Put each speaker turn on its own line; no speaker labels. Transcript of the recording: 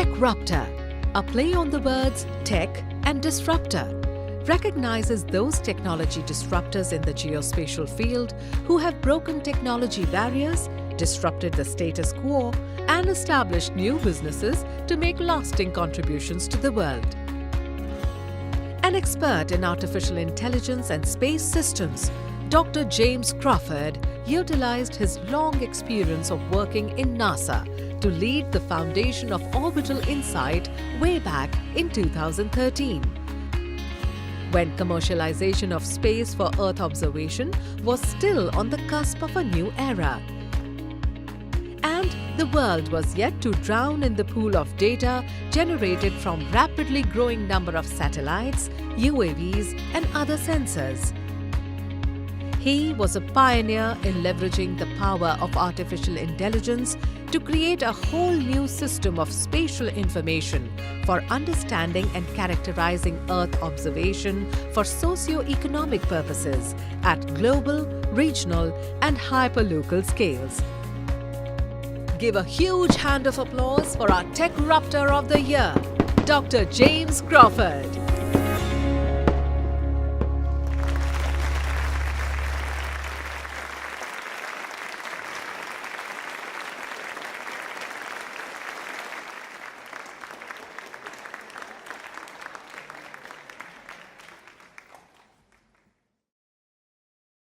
Techruptor, a play on the words tech and disruptor, recognizes those technology disruptors in the geospatial field who have broken technology barriers, disrupted the status quo, and established new businesses to make lasting contributions to the world. An expert in artificial intelligence and space systems, Dr. James Crawford utilized his long experience of working in NASA to lead the foundation of Orbital Insight way back in 2013. When commercialization of space for Earth observation was still on the cusp of a new era. And the world was yet to drown in the pool of data generated from rapidly growing number of satellites, UAVs and other sensors. He was a pioneer in leveraging the power of artificial intelligence to create a whole new system of spatial information for understanding and characterizing Earth observation for socio-economic purposes at global, regional and hyperlocal scales. Give a huge hand of applause for our Techruptor of the Year, Dr. James Crawford.